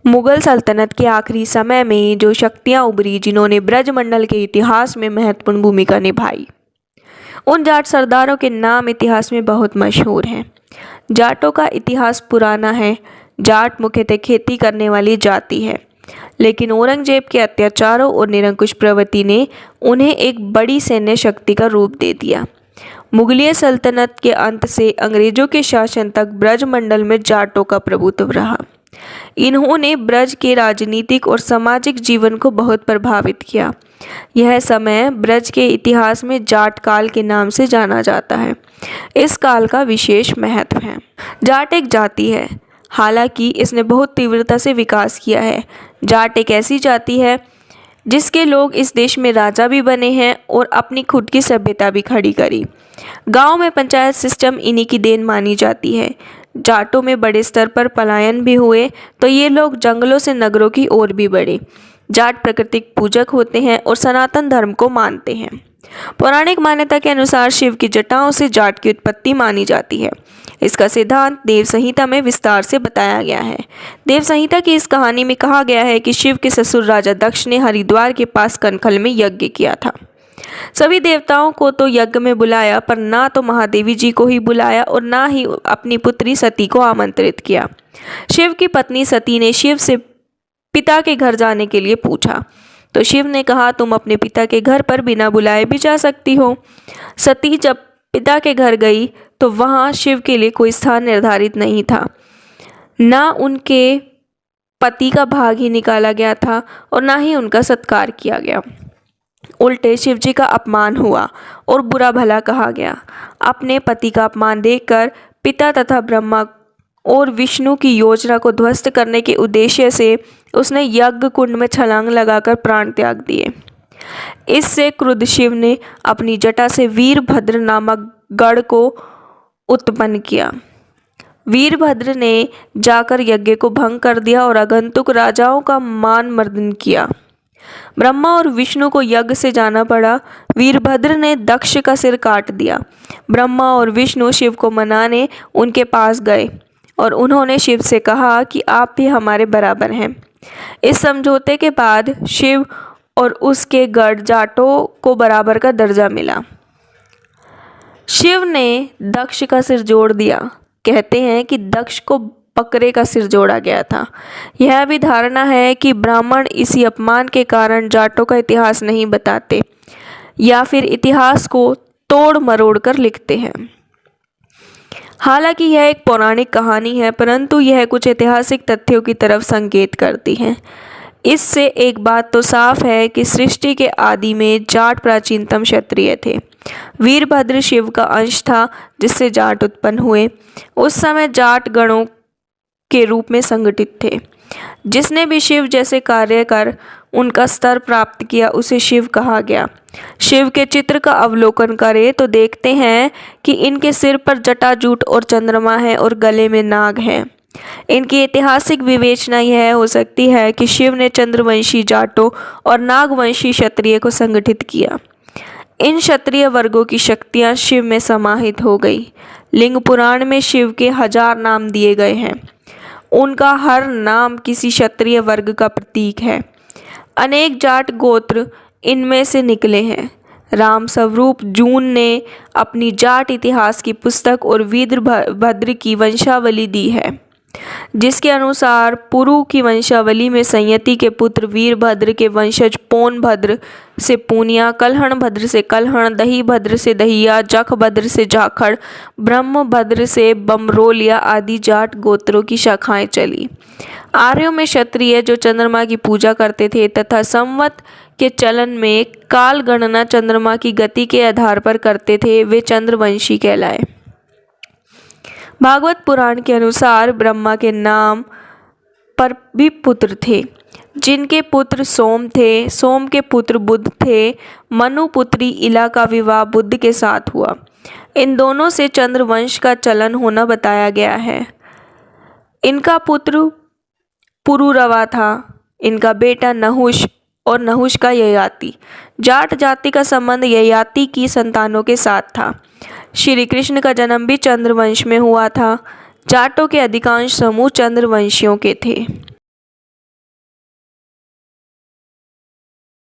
मुगल सल्तनत के आखिरी समय में जो शक्तियां उभरी जिन्होंने ब्रजमंडल के इतिहास में महत्वपूर्ण भूमिका निभाई, उन जाट सरदारों के नाम इतिहास में बहुत मशहूर हैं। जाटों का इतिहास पुराना है। जाट मुख्यतः खेती करने वाली जाति है, लेकिन औरंगजेब के अत्याचारों और निरंकुश प्रवृत्ति ने उन्हें एक बड़ी सैन्य शक्ति का रूप दे दिया। मुगलिय सल्तनत के अंत से अंग्रेजों के शासन तक ब्रजमंडल में जाटों का प्रभुत्व रहा। इन्होंने ब्रज के राजनीतिक और सामाजिक जीवन को बहुत प्रभावित किया। यह समय ब्रज के इतिहास में जाट काल के नाम से जाना जाता है। इस काल का विशेष महत्व है। जाट एक जाति है, हालांकि इसने बहुत तीव्रता से विकास किया है। जाट एक ऐसी जाति है जिसके लोग इस देश में राजा भी बने हैं और अपनी खुद की सभ्यता भी खड़ी करी। गांव में पंचायत सिस्टम इन्हीं की देन मानी जाती है। जाटों में बड़े स्तर पर पलायन भी हुए तो ये लोग जंगलों से नगरों की ओर भी बढ़े। जाट प्राकृतिक पूजक होते हैं और सनातन धर्म को मानते हैं। पौराणिक मान्यता के अनुसार शिव की जटाओं से जाट की उत्पत्ति मानी जाती है। इसका सिद्धांत देव संहिता में विस्तार से बताया गया है। देव संहिता की इस कहानी में कहा गया है कि शिव के ससुर राजा दक्ष ने हरिद्वार के पास कनखल में यज्ञ किया था। सभी देवताओं को तो यज्ञ में बुलाया, पर ना तो महादेवी जी को ही बुलाया और ना ही अपनी पुत्री सती को आमंत्रित किया। शिव की पत्नी सती ने शिव से पिता के घर जाने के लिए पूछा, तो शिव ने कहा, तुम अपने पिता के घर पर बिना बुलाए भी जा सकती हो। सती जब पिता के घर गई तो वहाँ शिव के लिए कोई स्थान निर्धारित नहीं था। ना उनके पति का भाग ही निकाला गया था और ना ही उनका सत्कार किया गया। उल्टे शिव जी का अपमान हुआ और बुरा भला कहा गया। अपने पति का अपमान देखकर पिता तथा ब्रह्मा और विष्णु की योजना को ध्वस्त करने के उद्देश्य से उसने यज्ञ कुंड में छलांग लगाकर प्राण त्याग दिए। इससे क्रुद्ध शिव ने अपनी जटा से वीरभद्र नामक गढ़ को उत्पन्न किया। वीरभद्र ने जाकर यज्ञ को भंग कर दिया और आगंतुक राजाओं का मान मर्दन किया। ब्रह्मा और विष्णु को यज्ञ से जाना पड़ा। वीरभद्र ने दक्ष का सिर काट दिया। ब्रह्मा और विष्णु शिव को मनाने उनके पास गए और उन्होंने शिव से कहा कि आप भी हमारे बराबर हैं। इस समझौते के बाद शिव और उसके गढ़ जाटों को बराबर का दर्जा मिला। शिव ने दक्ष का सिर जोड़ दिया। कहते हैं कि दक्ष को बकरे का सिर जोड़ा गया था। यह भी धारणा है कि ब्राह्मण इसी अपमान के कारण जाटों का इतिहास नहीं बताते या फिर इतिहास को तोड़ मरोड़ कर लिखते हैं। हालांकि यह एक पौराणिक कहानी है, परंतु यह कुछ ऐतिहासिक तथ्यों की तरफ संकेत करती है। इससे एक बात तो साफ है कि सृष्टि के आदि में जाट प्राचीनतम क्षत्रिय थे। वीरभद्र शिव का अंश था जिससे जाट उत्पन्न हुए। उस समय जाट गणों के रूप में संगठित थे। जिसने भी शिव जैसे कार्य कर उनका स्तर प्राप्त किया उसे शिव कहा गया। शिव के चित्र का अवलोकन करें तो देखते हैं कि इनके सिर पर जटाजूट और चंद्रमा है और गले में नाग है। इनकी ऐतिहासिक विवेचना यह हो सकती है कि शिव ने चंद्रवंशी जाटों और नागवंशी क्षत्रिय को संगठित किया। इन क्षत्रिय वर्गों की शक्तियां शिव में समाहित हो गई। लिंग पुराण में शिव के 1000 नाम दिए गए हैं। उनका हर नाम किसी क्षत्रिय वर्ग का प्रतीक है। अनेक जाट गोत्र इनमें से निकले हैं। राम स्वरूप जून ने अपनी जाट इतिहास की पुस्तक और वीरभद्र की वंशावली दी है, जिसके अनुसार पुरु की वंशावली में संयति के पुत्र वीरभद्र के वंशज पौनभद्र से पूनिया, कलहण से कलहण, दहीभद्र से दहिया, जखभद्र से जाखड़, ब्रह्मभद्र से बमरोलिया आदि जाट गोत्रों की शाखाएं चली। आर्यों में क्षत्रिय जो चंद्रमा की पूजा करते थे तथा संवत के चलन में काल गणना चंद्रमा की गति के आधार पर करते थे, वे चंद्रवंशी कहलाए। भागवत पुराण के अनुसार ब्रह्मा के नाम पर भी पुत्र थे, जिनके पुत्र सोम थे। सोम के पुत्र बुध थे। मनु पुत्री इला का विवाह बुध के साथ हुआ। इन दोनों से चंद्रवंश का चलन होना बताया गया है। इनका पुत्र पुरुरवा था। इनका बेटा नहुष और नहुष का ययाति। जाट जाति का संबंध ययाति की संतानों के साथ था। श्री कृष्ण का जन्म भी चंद्रवंश में हुआ था। जाटों के अधिकांश समूह चंद्रवंशियों के थे।